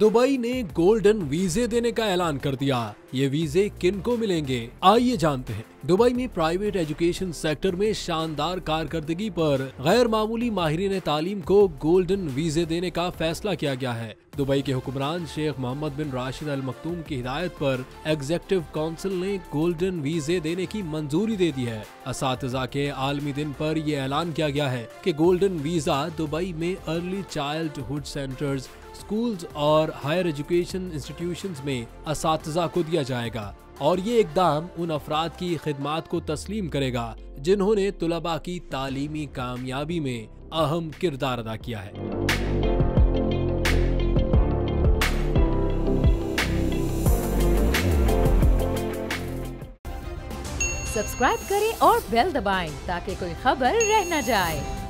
Dubai ने golden वीजे देने का ऐलान कर दिया। ये वीजे किन को मिलेंगे, आइए जानते हैं। दुबई में प्राइवेट एजुकेशन सेक्टर में शानदार कारकर्दगी पर गैर मामूली माहिरीन तालीम को गोल्डन वीजे देने का फैसला किया गया है। दुबई के हुक्मरान शेख मोहम्मद बिन राशिद अल मखतूम की हिदायत पर एग्जीक्यूटिव काउंसिल ने गोल्डन वीजे देने की मंजूरी दे दी है। असातिज़ा के आलमी दिन पर यह ऐलान किया गया है कि गोल्डन वीजा दुबई में अर्ली चाइल्डहुड सेंटर्स, स्कूल्स और हायर एजुकेशन इंस्टीट्यूशंस में असातिज़ा को दिया जाएगा और ये इकदाम उन अफराद की खिदमात को तस्लीम करेगा जिन्होंने तुलबा की तालीमी कामयाबी में अहम किरदार अदा किया है। सब्सक्राइब करें और बेल दबाएं ताकि कोई खबर रह न जाए।